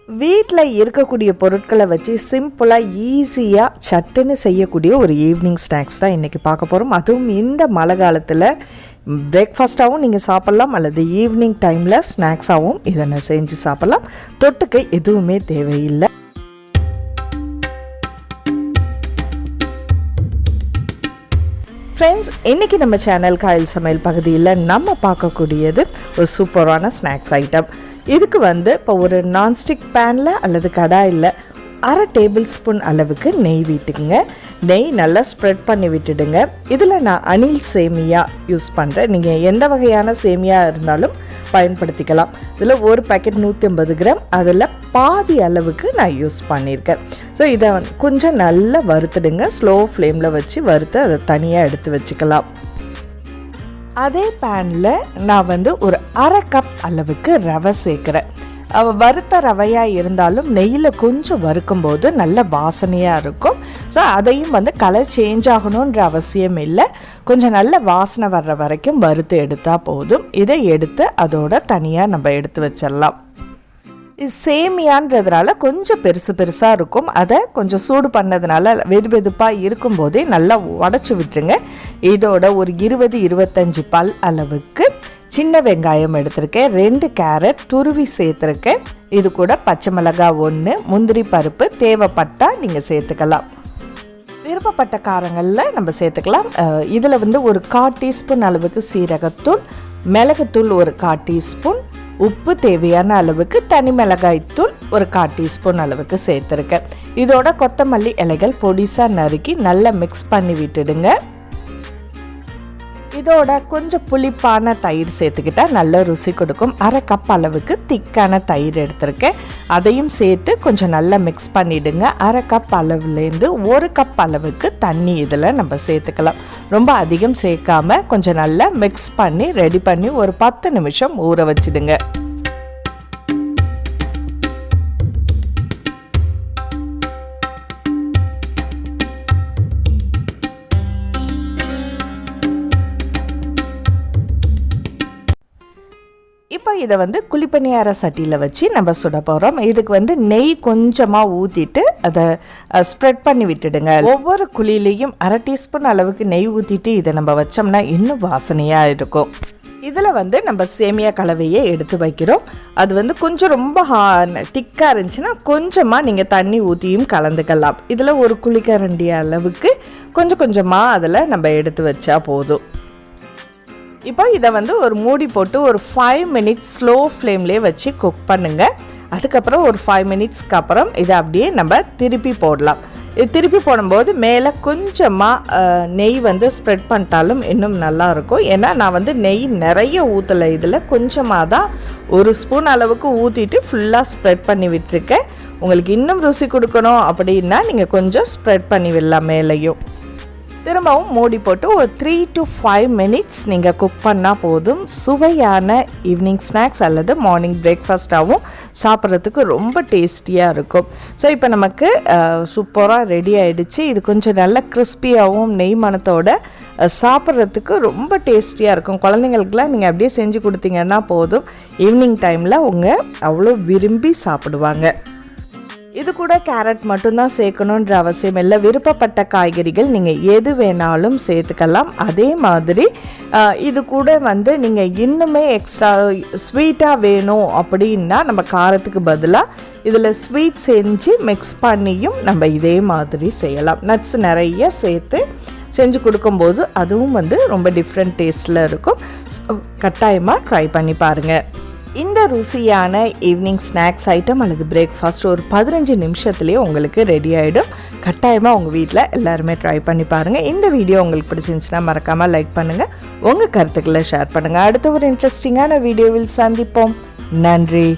வீட்டில் இருக்கக்கூடிய பொருட்களை வச்சு சிம்பிளாக ஈஸியாக சட்டுன்னு செய்யக்கூடிய ஒரு ஈவினிங் ஸ்நாக்ஸ் தான் இன்றைக்கி பார்க்க போகிறோம். அதுவும் இந்த மழை காலத்தில் பிரேக்ஃபாஸ்ட்டாகவும் நீங்கள் சாப்பிட்லாம், அல்லது ஈவினிங் டைமில் ஸ்நாக்ஸாகவும் இதனை செஞ்சு சாப்பிட்லாம். தொட்டுக்க எதுவுமே தேவையில்லை. ஃப்ரெண்ட்ஸ், இன்றைக்கி நம்ம சேனல் காயல் சமையல் பகுதியில் நம்ம பார்க்கக்கூடியது ஒரு சூப்பரான ஸ்நாக்ஸ் ஐட்டம். இதுக்கு இப்போ ஒரு நான்ஸ்டிக் பேனில் அல்லது கடாயில் 1/2 டேபிள் ஸ்பூன் அளவுக்கு நெய் விட்டுக்குங்க. நெய் நல்லா ஸ்ப்ரெட் பண்ணி விட்டுடுங்க. இதில் நான் அணில் சேமியா யூஸ் பண்ணுறேன். நீங்கள் எந்த வகையான சேமியா இருந்தாலும் பயன்படுத்திக்கலாம். இதில் ஒரு பேக்கெட் 150 கிராம், அதில் பாதி அளவுக்கு நான் யூஸ் பண்ணியிருக்கேன். ஸோ இதை கொஞ்சம் நல்லா வறுத்துடுங்க. ஸ்லோ ஃப்ளேமில் வச்சு வறுத்து அதை தனியாக எடுத்து வச்சுக்கலாம். அதே பேனில் நான் ஒரு 1/2 கப் அளவுக்கு ரவை சேர்க்குறேன். வறுத்த ரவையாக இருந்தாலும் நெய்யில் கொஞ்சம் வறுக்கும்போது நல்ல வாசனையாக இருக்கும். ஸோ அதையும் கலர் சேஞ்ச் ஆகணுன்ற அவசியம் இல்லை. கொஞ்சம் நல்ல வாசனை வர்ற வரைக்கும் வறுத்து எடுத்தால் போதும். இதை எடுத்து அதோட தனியாக நம்ம எடுத்து வச்சிடலாம். சேமியான்றதுனால கொஞ்சம் பெருசு பெருசாக இருக்கும். அதை கொஞ்சம் சூடு பண்ணதுனால வெது வெதுப்பாக இருக்கும்போதே நல்லா உடச்சி விட்டுருங்க. இதோட ஒரு 20-25 பல் அளவுக்கு சின்ன வெங்காயம் எடுத்திருக்கேன். 2 கேரட் துருவி சேர்த்துருக்கேன். இது கூட பச்சை மிளகாய் 1, முந்திரி பருப்பு தேவைப்பட்டால் நீங்கள் சேர்த்துக்கலாம். விருப்பப்பட்ட காரங்களில் நம்ம சேர்த்துக்கலாம். இதில் ஒரு 1/4 டீஸ்பூன் அளவுக்கு சீரகத்தூள், மிளகுத்தூள் ஒரு 1/4 டீஸ்பூன், உப்பு தேவையான அளவுக்கு, தனி மிளகாய்த்தூள் ஒரு 1/4 டீஸ்பூன் அளவுக்கு சேர்த்துருக்கேன். இதோட கொத்தமல்லி இலைகள் பொடிசாக நறுக்கி நல்லா மிக்ஸ் பண்ணி விட்டுடுங்க. இதோட கொஞ்சம் புளிப்பான தயிர் சேர்த்துக்கிட்டால் நல்ல ருசி கொடுக்கும். 1/2 கப் அளவுக்கு திக்கான தயிர் எடுத்திருக்கேன். அதையும் சேர்த்து கொஞ்சம் நல்லா மிக்ஸ் பண்ணிவிடுங்க. 1/2 கப் அளவுலேருந்து 1 கப் அளவுக்கு தண்ணி இதில் நம்ம சேர்த்துக்கலாம். ரொம்ப அதிகம் சேர்க்காம கொஞ்சம் நல்லா மிக்ஸ் பண்ணி ரெடி பண்ணி ஒரு 10 நிமிஷம் ஊற வச்சுடுங்க. இப்போ இதை குழிப்பணியார சட்டியில் வச்சு நம்ம சுட போகிறோம். இதுக்கு நெய் கொஞ்சமாக ஊற்றிட்டு அதை ஸ்ப்ரெட் பண்ணி விட்டுடுங்க. ஒவ்வொரு குழியிலையும் 1/2 டீஸ்பூன் அளவுக்கு நெய் ஊற்றிட்டு இதை நம்ம வச்சோம்னா இன்னும் வாசனையாக இருக்கும். இதில் நம்ம சேமியா கலவையை எடுத்து வைக்கிறோம். அது கொஞ்சம் ரொம்ப திக்காக இருந்துச்சுன்னா கொஞ்சமாக நீங்கள் தண்ணி ஊற்றியும் கலந்துக்கலாம். இதில் ஒரு குழிக்கரண்டி அளவுக்கு கொஞ்சம் கொஞ்சமாக அதில் நம்ம எடுத்து வச்சா போதும். இப்போ இதை ஒரு மூடி போட்டு ஒரு 5 மினிட்ஸ் ஸ்லோ ஃப்ளேம்லேயே வச்சு குக் பண்ணுங்கள். அதுக்கப்புறம் ஒரு 5 மினிட்ஸ்க்கு அப்புறம் இதை அப்படியே நம்ம திருப்பி போடலாம். இது திருப்பி போடும்போது மேலே கொஞ்சமாக நெய் ஸ்ப்ரெட் பண்ணிட்டாலும் இன்னும் நல்லாயிருக்கும். ஏன்னா நான் நெய் நிறைய ஊற்றலை, இதில் கொஞ்சமாக தான் 1 ஸ்பூன் அளவுக்கு ஊற்றிட்டு ஃபுல்லாக ஸ்ப்ரெட் பண்ணி விட்டுருக்கேன். உங்களுக்கு இன்னும் ருசி கொடுக்கணும் அப்படின்னா நீங்கள் கொஞ்சம் ஸ்ப்ரெட் பண்ணி விடலாம் மேலேயும். திரும்பவும் மூடி போட்டு ஒரு 3 to 5 மினிட்ஸ் நீங்கள் குக் பண்ணால் போதும். சுவையான ஈவினிங் ஸ்நாக்ஸ் அல்லது மார்னிங் பிரேக்ஃபாஸ்ட்டாகவும் சாப்பிட்றதுக்கு ரொம்ப டேஸ்டியாக இருக்கும். ஸோ இப்போ நமக்கு சூப்பராக ரெடி ஆகிடுச்சு. இது கொஞ்சம் நல்ல கிறிஸ்பியாகவும் நெய் மணத்தோட சாப்பிட்றதுக்கு ரொம்ப டேஸ்டியாக இருக்கும். குழந்தைங்களுக்குலாம் நீங்கள் அப்படியே செஞ்சு கொடுத்தீங்கன்னா போதும், ஈவினிங் டைமில் அவங்க அவ்வளோ விரும்பி சாப்பிடுவாங்க. இது கூட கேரட் மட்டும்தான் சேர்க்கணுன்ற அவசியம் இல்லை. விருப்பப்பட்ட காய்கறிகள் நீங்கள் எது வேணாலும் சேர்த்துக்கலாம். அதே மாதிரி இது கூட நீங்கள் இன்னுமே எக்ஸ்ட்ரா ஸ்வீட்டாக வேணும் அப்படின்னா நம்ம காரத்துக்கு பதிலாக இதில் ஸ்வீட் செஞ்சு மிக்ஸ் பண்ணியும் நம்ம இதே மாதிரி செய்யலாம். நட்ஸ் நிறைய சேர்த்து செஞ்சு கொடுக்கும்போது அதுவும் ரொம்ப டிஃப்ரெண்ட் டேஸ்ட்டில் இருக்கும். கட்டாயமாக ட்ரை பண்ணி பாருங்கள். இந்த ருசியான ஈவினிங் ஸ்நாக்ஸ் ஐட்டம் அல்லது பிரேக்ஃபாஸ்ட் ஒரு 15 நிமிஷத்துலேயே உங்களுக்கு ரெடி ஆகிடும். கட்டாயமாக உங்கள் வீட்டில் எல்லாருமே ட்ரை பண்ணி பாருங்கள். இந்த வீடியோ உங்களுக்கு பிடிச்சிருந்துச்சுன்னா மறக்காமல் லைக் பண்ணுங்கள், உங்கள் கருத்துக்களை ஷேர் பண்ணுங்கள். அடுத்த ஒரு இன்ட்ரெஸ்டிங்கான வீடியோவில் சந்திப்போம். நன்றி.